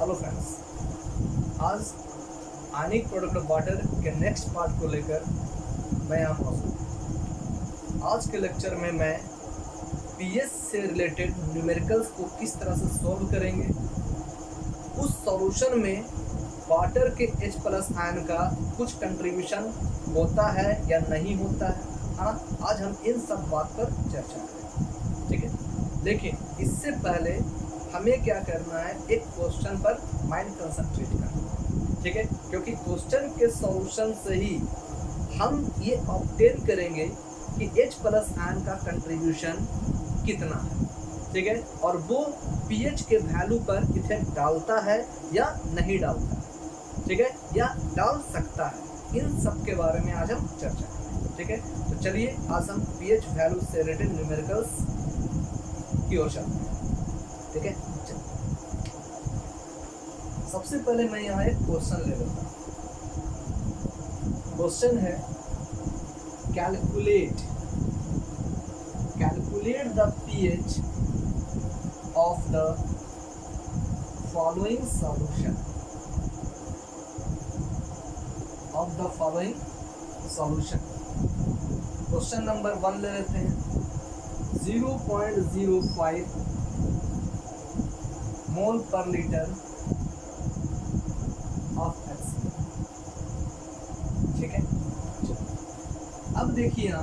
Hello friends, आज आयनिक product of water के next part को लेकर मैं यहाँ मौजूद हूँ। आज के लेक्चर में मैं पीएच से रिलेटेड न्यूमेरिकल्स को किस तरह से सॉल्व करेंगे, उस सॉल्यूशन में वाटर के H प्लस आयन का कुछ कंट्रीब्यूशन होता है या नहीं होता है, आज हम इन सब बात पर चर्चा करेंगे। ठीक है, लेकिन इससे पहले हमें क्या करना है, एक क्वेश्चन पर माइंड कंसंट्रेट करना है। ठीक है, क्योंकि क्वेश्चन के सॉल्यूशन से ही हम ये ऑब्टेन करेंगे कि H प्लस आयन का कंट्रीब्यूशन कितना है। ठीक है, और वो pH के वैल्यू पर इफेक्ट डालता है या नहीं डालता है। ठीक है, या डाल सकता है। इन सब के बारे में आज हम चर्चा करेंगे। ठीक है, तो चलिए आज हम pH वैल्यू से रिलेटेड न्यूमेरिकल्स की ओर चलते हैं। ठीक है, सबसे पहले मैं यहाँ एक क्वेश्चन ले लेता हूँ। क्वेश्चन है calculate the pH of the following solution question number 1 ले लेते हैं। 0.05 मोल पर लीटर ऑफ HCl। ठीक है, अब देखिए ना,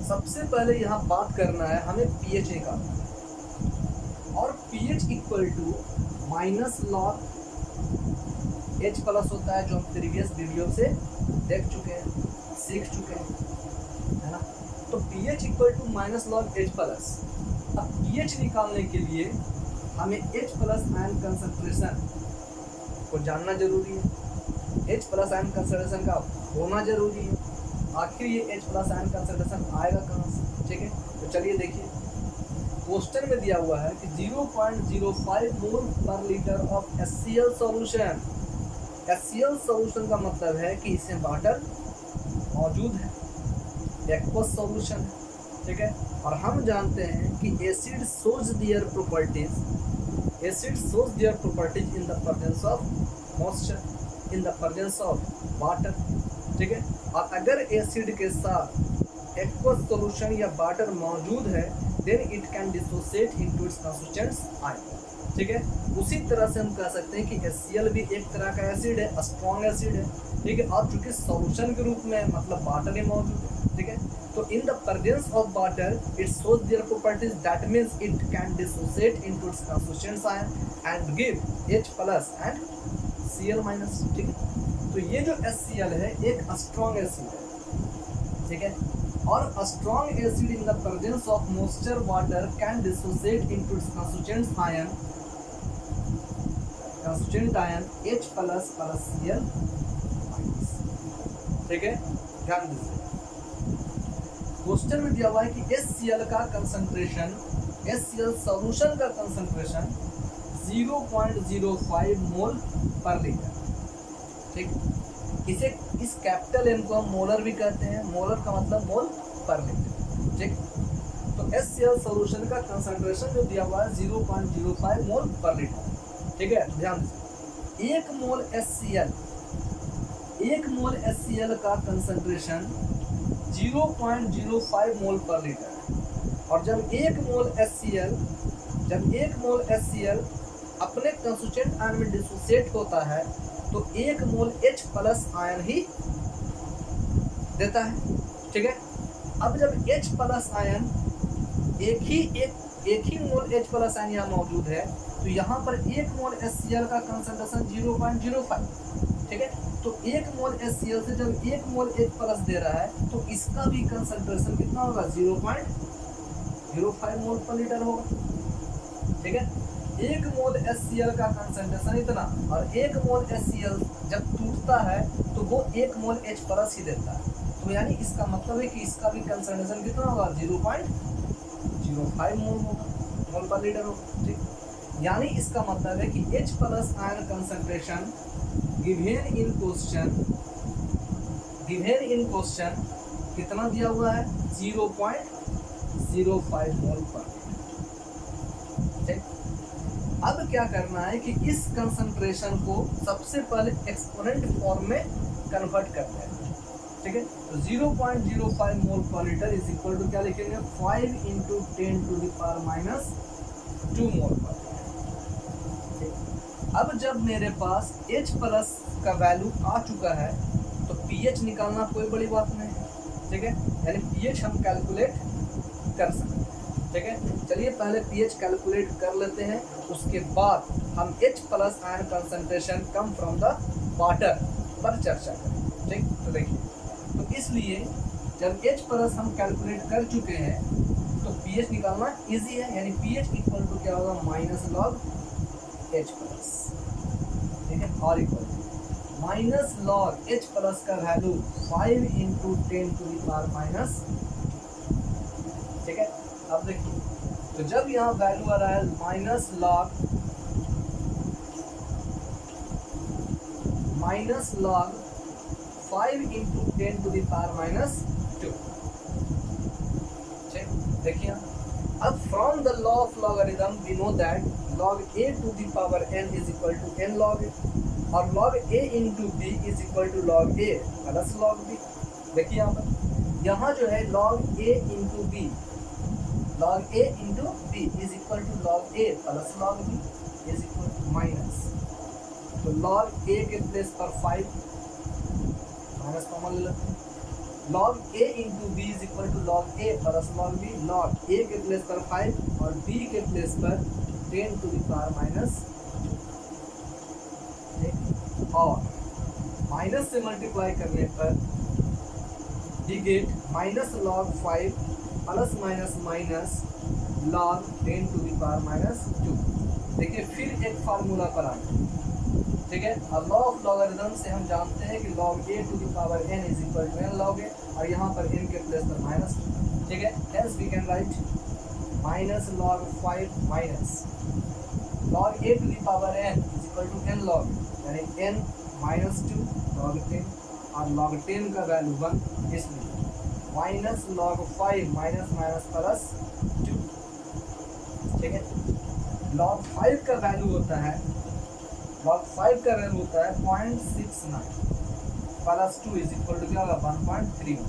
सबसे पहले यहाँ बात करना है, हमें pH निकालना है और pH equal to minus log H plus होता है, जो हम प्रीवियस वीडियो से देख चुके हैं, सीख चुके हैं, है ना। तो pH equal to minus log H plus. अब pH निकालने के लिए हमें H प्लस आयन कंसंट्रेशन को जानना जरूरी है। H प्लस आयन कंसंट्रेशन का होना जरूरी है। आखिर ये H प्लस आयन कंसंट्रेशन आएगा कहाँ से? ठीक है, तो चलिए देखिए, क्वेश्चन में दिया हुआ है कि 0.05 मोल पर litre of HCl solution. HCl solution का मतलब है कि इसमें वाटर मौजूद है, एक्वस सॉल्यूशन है। ठीक है, और हम जानते हैं कि acid shows their properties in the presence of moisture, in the presence of water. ठीक है, और अगर एसिड के साथ एक्वस सॉल्यूशन या वाटर मौजूद है, then it can dissociate into its constituents ion. ठीक है, उसी तरह से हम कह सकते हैं कि HCl भी एक तरह का एसिड है, स्ट्रॉन्ग एसिड है। ठीक है, और चूंकि सॉल्यूशन के रूप में मतलब वाटर ही मौजूद है। ठीक है, तो in the presence of water it shows their properties, that means it can dissociate into its constituents ion and give H plus and Cl minus. ठीक है, तो ये जो HCl है एक स्ट्रॉन्ग एसिड है। ठीक है, और strong acid in the presence of moisture water can dissociate into it's constituent ion H plus Cl minus. ठीक है, ध्यान दीजिए, क्वेश्चन में दिया हुआ है कि HCl का कंसंट्रेशन, HCl सॉल्यूशन का कंसंट्रेशन 0.05 मोल पर लीटर। ठीक, इसे इस कैपिटल M को हम मोलर भी कहते हैं। मोलर का मतलब मोल पर लीटर। ठीक, तो HCl सॉल्यूशन का कंसंट्रेशन जो दिया हुआ है 0.05 मोल पर लीटर। ठीक है, ध्यान दीजिए, एक मोल HCl का कंसंट्रेशन 0.05 मोल पर लीटर है। और जब एक मोल HCl अपने कंस्टिट्यूएंट आयन में डिसोसिएट होता है, तो एक मोल H प्लस आयन ही देता है। ठीक है, अब जब H प्लस आयन एक ही मोल H प्लस आयन यहाँ मौजूद है, तो यहाँ पर एक मोल HCl का कंसंट्रेशन 0.05। ठीक है, तो एक मोल HCl से जब एक मोल H प्लस दे रहा है, तो इसका भी कंसंट्रेशन कितना होगा? 0.05 मोल पर लीटर होगा। ठीक है, एक मोल HCl का कंसंट्रेशन इतना, और एक मोल HCl जब टूटता है तो वो एक मोल H प्लस ही देता है। तो यानी इसका मतलब है कि इसका भी कंसंट्रेशन कितना होगा? 0.05 मोल पर लीटर होगा। ठीक, यानी इसका मतलब है कि H plus ion concentration given in question कितना दिया हुआ है? 0.05 मोल पर लीटर। ठीक, अब क्या करना है कि इस कंसंट्रेशन को सबसे पहले एक्सपोनेंट फॉर्म में कन्वर्ट कर देना है, ठीक है। तो 0.05 मोल पर लीटर इज इक्वल टू क्या लिखेंगे, 5 इंटू 10⁻⁻2 मोल पर लीटर। अब जब मेरे पास H प्लस का वैल्यू आ चुका है तो pH निकालना कोई बड़ी बात नहीं है, ठीक है। यानी pH हम कैलकुलेट कर सकते हैं, ठीक है। चलिए पहले pH कैलकुलेट कर लेते हैं, उसके बाद हम H plus ion concentration come from the water पर चर्चा करें, ठीक। तो देखिए, तो इसलिए जब H प्लस हम कैलकुलेट कर चुके हैं तो pH निकालना इजी है, यानी pH इक्वल टू क्या होगा, माइनस लॉग H प्लस, ठीक है, और equal minus log H plus का वैल्यू 5 इंटू 10⁻⁻, ठीक है। अब देखिए, तो जब यहाँ वैल्यू आ रहा है माइनस लॉग 5 इंटू 10⁻², देखिए। अब from the law of logarithm we know that log a to the power n is equal to n log a, और log a into b is equal to log a plus log b। देखिए यहाँ पर, यहाँ जो है log a into b is equal to log a plus log b is equal to minus, तो log a के place पर 5 minus common ले लेते हैं, log a into b is equal to log a plus log b, log a के place पर 5 और b के प्लेस पर 10⁻⁻, और माइनस से मल्टीप्लाई करने पर we get minus log 5 plus minus minus log 10⁻²। देखिए फिर एक फार्मूला पर आ गया, ठीक है। और लॉ ऑफ लॉगरिथम से हम जानते हैं कि log a to the power n is equal to n log a, और यहाँ पर n के प्लेस पर माइनस, ठीक है। Hence we can write minus log 5 minus log a to the power n is equal to n log, यानी n minus 2 log 10, और log 10 का वैल्यू 1, इसलिए minus log 5 minus minus plus 2, ठीक है। log 5 का वैल्यू होता है, log 5 का वैल्यू होता है 0.69 प्लस 2 इज इक्वल टू क्या होगा, 1.3,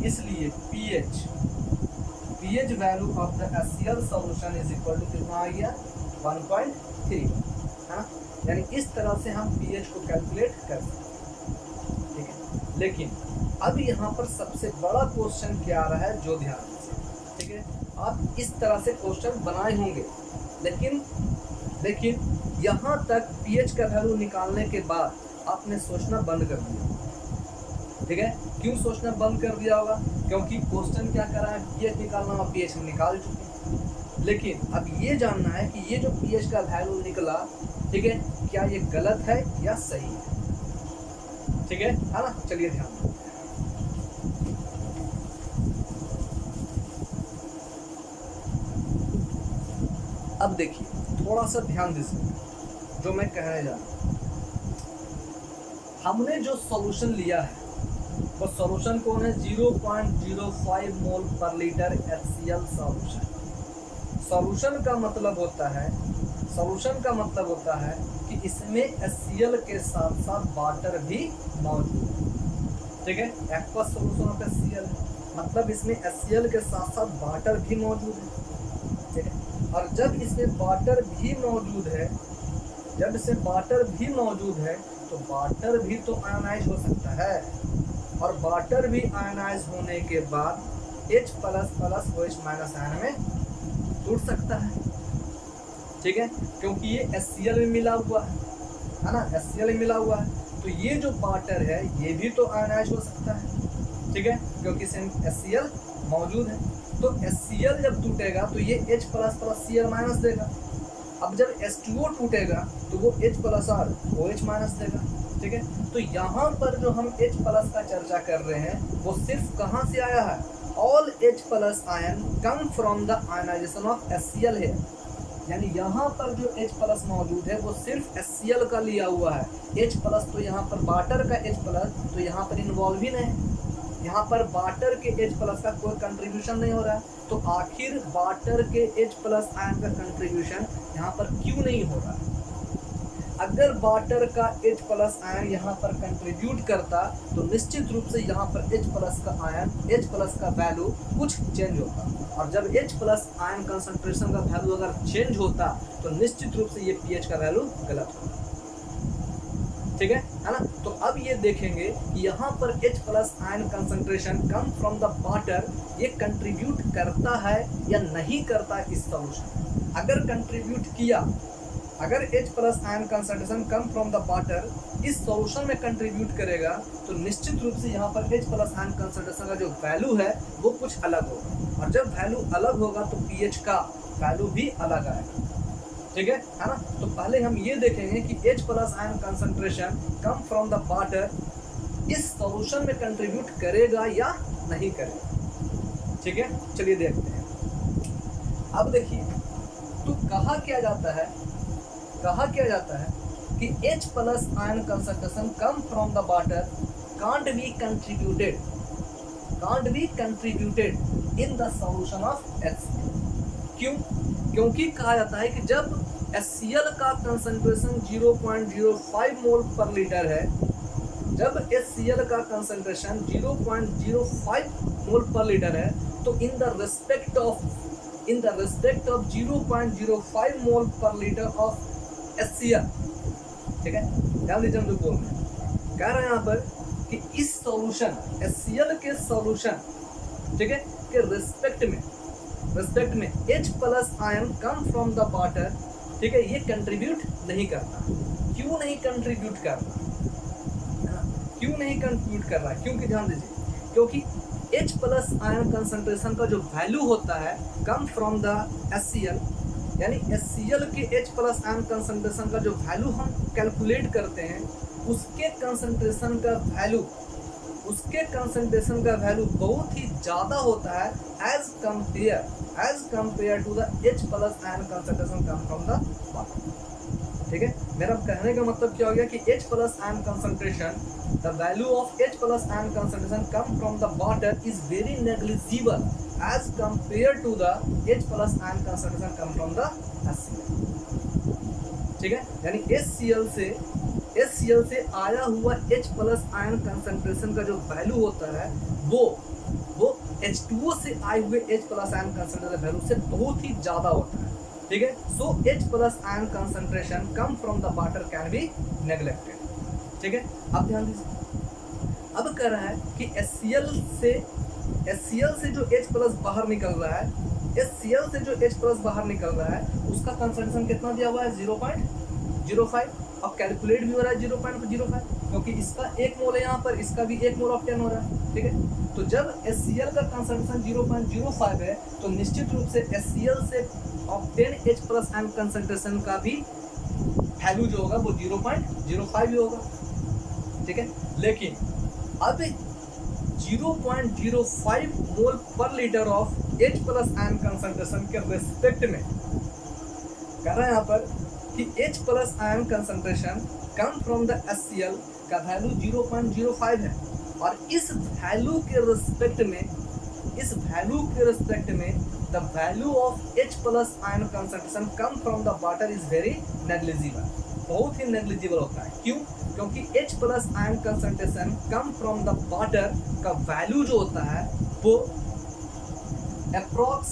इसलिए pH value of the HCl solution is equal to कितना आ गया, 1.3, है ना। यानी इस तरह से हम pH को कैलकुलेट कर सकते हैं, ठीक है। लेकिन अब यहाँ पर सबसे बड़ा क्वेश्चन क्या आ रहा है, जो ध्यान दीजिए, ठीक है। आप इस तरह से क्वेश्चन बनाए होंगे, लेकिन यहाँ तक pH का वैल्यू निकालने के बाद आपने सोचना बंद कर दिया, ठीक है। क्यों सोचना बंद कर दिया होगा, क्योंकि क्वेश्चन क्या कर रहा है, pH निकालना, और pH हम निकाल चुके हैं। लेकिन अब ये जानना है कि ये जो pH का वैल्यू निकला, ठीक है, क्या ये गलत है या सही है, ठीक है ना। चलिए ध्यान दें, अब देखिए थोड़ा सा ध्यान दीजिए जो मैं कहने जा रहा हूँ। हमने जो सॉल्यूशन लिया है वो सॉल्यूशन कौन है, 0.05 मोल पर लीटर HCl सॉल्यूशन। सॉल्यूशन का मतलब होता है कि इसमें HCl के साथ साथ वाटर भी मौजूद है, ठीक है। एक्वस सॉल्यूशन ऑफ HCl मतलब इसमें HCl के साथ साथ वाटर भी मौजूद है, ठीक है। और जब इसमें वाटर भी मौजूद है, तो वाटर भी तो आयनाइज हो सकता है, और वाटर भी आयनाइज होने के बाद H plus plus OH minus ion में टूट सकता है, ठीक है, क्योंकि ये HCl में मिला हुआ है ना, HCl में मिला हुआ है। तो ये जो वाटर है ये भी तो आयनाइज हो सकता है, ठीक है, क्योंकि इसमें HCl मौजूद है। तो HCl जब टूटेगा तो ये H plus plus Cl minus देगा। अब जब H2O टूटेगा तो वो H प्लस और OH माइनस देगा, ठीक है। तो यहाँ पर जो हम H प्लस का चर्चा कर रहे हैं वो सिर्फ कहाँ से आया है, all H plus ion come from the ionization of HCl है, यानी यहाँ पर जो H प्लस मौजूद है वो सिर्फ HCl का लिया हुआ है। H प्लस तो यहाँ पर वाटर का H प्लस तो यहाँ पर इन्वॉल्व ही नहीं, यहाँ पर वाटर के H प्लस का कोई कंट्रीब्यूशन नहीं हो रहा है। तो आखिर वाटर के H प्लस आयन का कंट्रीब्यूशन यहाँ पर क्यों नहीं हो रहा है। अगर वाटर का H प्लस आयन यहाँ पर कंट्रीब्यूट करता तो निश्चित रूप से यहाँ पर H प्लस का आयन, H प्लस का वैल्यू कुछ चेंज होता, और जब H प्लस आयन कंसंट्रेशन का वैल्यू अगर चेंज होता तो निश्चित रूप से ये pH का वैल्यू गलत होता। ठीक है ना। तो अब ये देखेंगे कि यहाँ पर H plus ion concentration come from the water ये कंट्रीब्यूट करता है या नहीं करता इस सॉल्यूशन। अगर कंट्रीब्यूट किया, अगर H plus ion concentration come from the water इस सॉल्यूशन में कंट्रीब्यूट करेगा तो निश्चित रूप से यहाँ पर H प्लस आयन कंसंट्रेशन का जो वैल्यू है वो कुछ अलग होगा, और जब वैल्यू अलग होगा तो pH का वैल्यू भी अलग आएगा। ठीक है ना। तो पहले हम ये देखेंगे कि H plus ion concentration come from the water इस सॉल्यूशन में कंट्रीब्यूट करेगा या नहीं करेगा। ठीक है, चलिए देखते हैं। अब देखिए, तो कहा क्या जाता है कि H plus ion concentration come from the water can't be contributed in the solution of HCl। क्यों? क्योंकि कहा जाता है कि जब HCl का कंसंट्रेशन 0.05 मोल पर लीटर है, जब HCl का कंसंट्रेशन 0.05 मोल पर लीटर है, तो इन द रेस्पेक्ट ऑफ 0.05 मोल पर लीटर ऑफ HCl, ठीक है, ध्यान दीजिए हम जो बोल रहे हैं, कह रहे हैं यहाँ पर कि इस सॉल्यूशन HCl के सॉल्यूशन, ठीक है, के रेस्पेक्ट में H plus ion come from the water, ठीक है, ये कंट्रीब्यूट नहीं करता। क्यों नहीं कंट्रीब्यूट कर रहा है? क्योंकि ध्यान दीजिए, क्योंकि H प्लस आयन कंसंट्रेशन का जो वैल्यू होता है कम फ्रॉम द HCl, यानी HCl के H प्लस आयन कंसंट्रेशन का जो वैल्यू हम कैलकुलेट करते हैं उसके कंसंट्रेशन का वैल्यू बहुत ही ज़्यादा होता है as compare to the H plus ion concentration come from the water. ठीक है, मेरा कहने का मतलब क्या हो गया कि H plus ion concentration, the value of H plus ion concentration come from the water is very negligible as compare to the H plus ion concentration come from the HCl। ठीक है, यानी HCl से आया हुआ H plus ion concentration का जो value होता है वो H2O से आए हुए H plus ion concentration value से बहुत ही ज़्यादा होता है। ठीक है, सो H plus ion concentration come from the water can be neglected. ठीक है, अब ध्यान दीजिए, अब कह रहा है कि HCl से जो H प्लस बाहर निकल रहा है, HCl से जो H प्लस बाहर निकल रहा है उसका कंसंट्रेशन कितना दिया हुआ है 0.05। अब कैलकुलेट भी हो रहा है 0.05, क्योंकि इसका 1 मोल है यहाँ पर, इसका भी 1 मोल ऑब्टेन हो रहा है। ठीक है, तो जब HCl का कंसंट्रेशन 0.05 है तो निश्चित रूप से HCl से obtain H plus ion concentration का भी वैल्यू जो होगा वो 0.05 ही होगा। ठीक है, लेकिन अब 0.05 मोल पर litre of H plus ion concentration के रेस्पेक्ट में कह रहा है यहाँ पर कि H plus ion concentration come from the HCl का वैल्यू 0.05 है, और इस वैल्यू के रेस्पेक्ट में the value of H plus ion concentration come from the water is very negligible, बहुत ही नेग्लिजिबल होता है। क्यों? क्योंकि H plus ion concentration come from the water का वैल्यू जो होता है वो अप्रॉक्स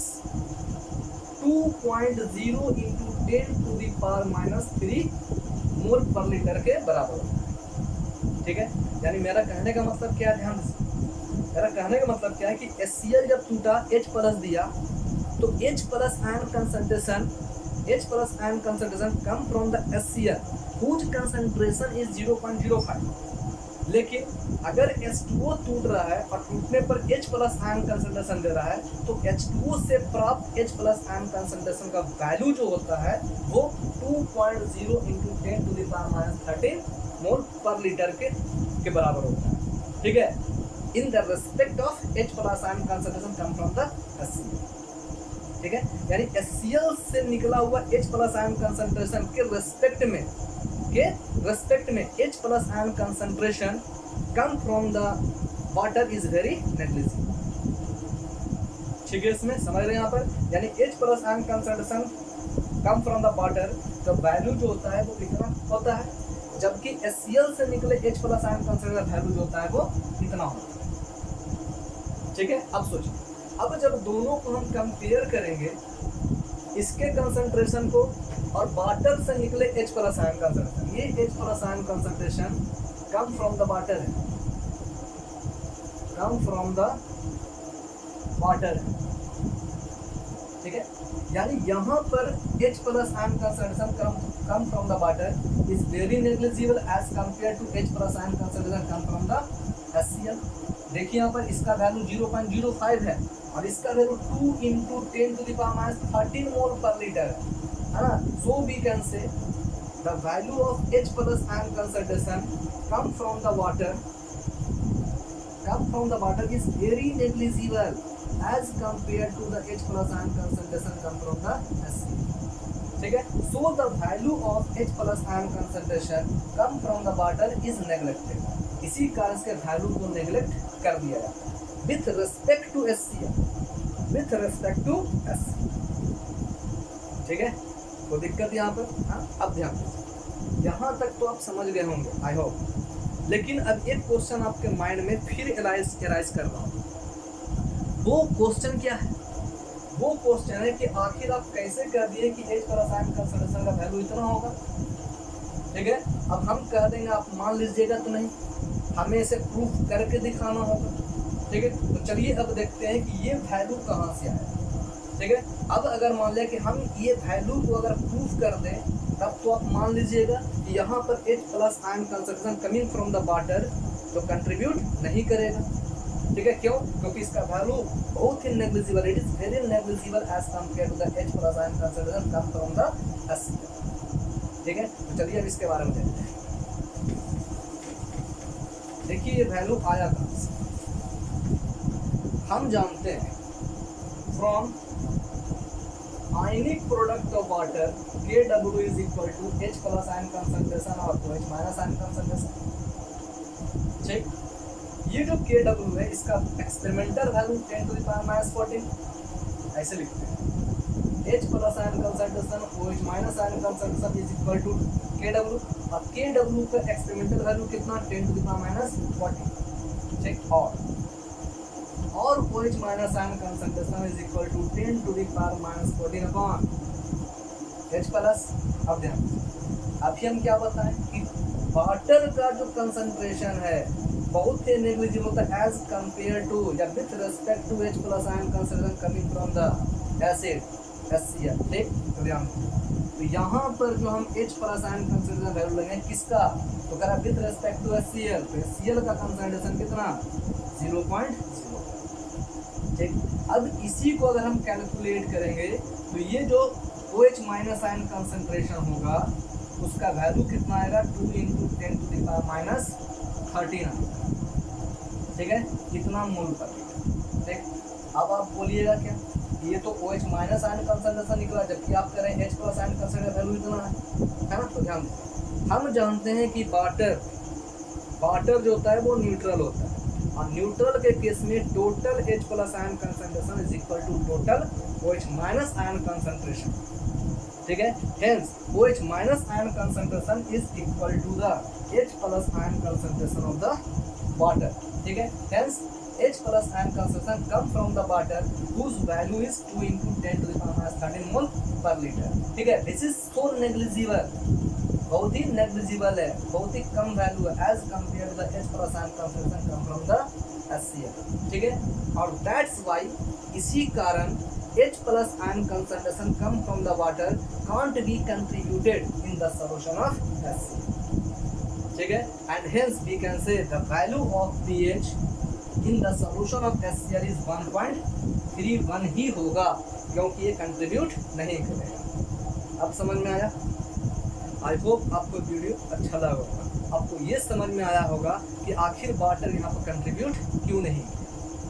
2.0 इंटू 10⁻³ मोल पर लीटर के बराबर होता है। ठीक है, यानी मेरा कहने का मतलब क्या है, ध्यान दीजिए, मेरा कहने का मतलब क्या है कि HCl जब टूटा H प्लस दिया तो H plus ion concentration come from the HCl whose concentration is 0.05, लेकिन अगर H2O टूट रहा है और टूटने पर H प्लस आयन कंसंट्रेशन दे रहा है तो H2O से प्राप्त H प्लस आयन कंसंट्रेशन का वैल्यू जो होता है वो 2.0 इंटू 10⁻³ मोल पर लीटर के बराबर होता है। ठीक है, in the respect of H plus ion concentration come from the HCl। ठीक है, यानी HCl से निकला हुआ H प्लस आयन कंसंट्रेशन के रेस्पेक्ट में H plus ion concentration come from the water is very negligible. ठीक है, इसमें समझ रहे हैं यहाँ पर, यानी H plus ion concentration come from the water, तो वैल्यू जो होता है वो कितना होता है, जबकि HCl से निकले H plus ion concentration value जो होता है वो कितना होता है। ठीक है, अब सोचिए, अब जब दोनों को हम कंपेयर करेंगे, इसके कंसंट्रेशन को और वाटर से निकले H प्लस आयन कंसंट्रेशन, ये H plus ion concentration come from the water है, कम फ्रॉम द वाटर है। ठीक है, यानी यहाँ पर H plus ion concentration come from the water is very negligible as compare to H plus ion concentration come from the HCl। देखिए यहाँ पर इसका वैल्यू 0.05 है और इसका वैल्यू 2 into 10 to the power minus 13 mole पर लीटर है ना। So we can say the value of H plus ion concentration come from the water is very negligible as compared to the H plus ion concentration come from the HCl। ठीक है, so the value of H plus ion concentration come from the water is neglected। इसी कारण से value को neglect कर दिया जाता है with respect to HCl, with respect to HCl। ठीक है, कोई दिक्कत यहाँ पर? हाँ, अब ध्यान दीजिए, यहाँ तक तो आप समझ गए होंगे आई होप। लेकिन अब एक क्वेश्चन आपके माइंड में फिर एराइज कर रहा हूँ। वो क्वेश्चन क्या है? वो क्वेश्चन है कि आखिर आप कैसे कह दिए कि H प्लस आयन कंसंट्रेशन का वैल्यू इतना होगा। ठीक है, अब हम कह देंगे, आप मान लीजिएगा तो नहीं, हमें इसे प्रूफ करके दिखाना होगा। ठीक है, तो चलिए अब देखते हैं कि ये वैल्यू कहाँ से आया। ठीक है, अब अगर मान लिया कि हम ये वैल्यू को अगर प्रूफ कर दें, तब तो आप मान लीजिएगा कि यहाँ पर H plus ion concentration coming from the water तो कंट्रीब्यूट नहीं करेगा। ठीक है, क्यों? क्योंकि इसका वैल्यू बहुत ही negligible, it is very negligible as compare to the H plus ion concentration come from the HCl। ठीक है, तो चलिए अब इसके बारे में देखते हैं। देखिए ये वैल्यू आया कहाँ से? हम जानते हैं from ionic product of water Kw is equal to H plus ion concentration और OH माइनस आयन कंसंट्रेशन। ठीक, ये जो Kw है इसका experimental value 10 to the power minus 14 ऐसे लिखते हैं। H plus ion concentration OH minus ion concentration is equal to Kw और Kw का एक्सपेरिमेंटल वैल्यू कितना 10 to the power minus 14। ठीक, और OH minus ion concentration is equal to 10 to the power minus 14 upon H plus. अब ध्यान, अभी हम क्या बताएं कि वाटर का जो कंसंट्रेशन है बहुत ही नेग्लिजिबल होता है एज कंपेयर टू या with respect to H plus ion concentration coming from the acid HCl। ठीक, तो ध्यान, तो यहाँ पर जो हम H plus ion concentration value लेंगे किसका, तो कह रहा विथ रेस्पेक्ट टू HCl, तो HCl का कंसंट्रेशन कितना 0.0। ठीक, अब इसी को अगर हम कैलकुलेट करेंगे तो ये जो OH माइनस आयन कंसंट्रेशन होगा उसका वैल्यू कितना आएगा 2 into 10 to the power minus 13 आएगा। ठीक है, कितना मोल पर लीटर। ठीक, अब आप बोलिएगा क्या, ये तो OH माइनस आयन कंसंट्रेशन निकला, जबकि आप कह रहे हैं H plus ion concentration value इतना है ना। तो ध्यान दें, हम जानते हैं कि वाटर जो होता है वो न्यूट्रल होता है और न्यूट्रल के केस में total H plus ion concentration is equal to total OH minus ion concentration. ठीक है, hence OH minus ion concentration is equal to the H plus ion concentration of the water. ठीक है, hence H plus ion concentration come from the water whose value is 2 into 10 to the power minus 13 mole पर litre. ठीक है, this is so negligible, बहुत ही negligible है, बहुत ही कम वैल्यू है as compare to the H plus ion concentration come from the HCl। ठीक है, और दैट्स व्हाई इसी कारण H plus ion concentration come from the water can't be contributed in the solution of HCl। ठीक है, and hence we can say the value of pH in the solution of HCl is 1.31 ही होगा, क्योंकि ये contribute नहीं करेगा। अब समझ में आया? आई होप आपको वीडियो अच्छा लगा होगा, आपको ये समझ में आया होगा कि आखिर वाटर यहाँ पर कंट्रीब्यूट क्यों नहीं।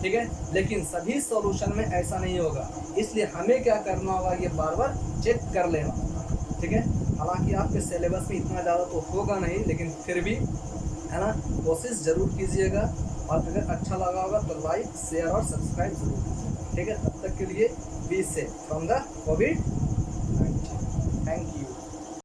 ठीक है, लेकिन सभी सॉल्यूशन में ऐसा नहीं होगा, इसलिए हमें क्या करना होगा, ये बार बार चेक कर लेना होगा। ठीक है, हालांकि आपके सिलेबस में इतना ज़्यादा तो होगा नहीं, लेकिन फिर भी है ना, कोशिश ज़रूर कीजिएगा और अगर अच्छा लगा होगा तो लाइक शेयर और सब्सक्राइब जरूर कीजिएगा। ठीक है, तब तक के लिए be safe from the covid. Thank you.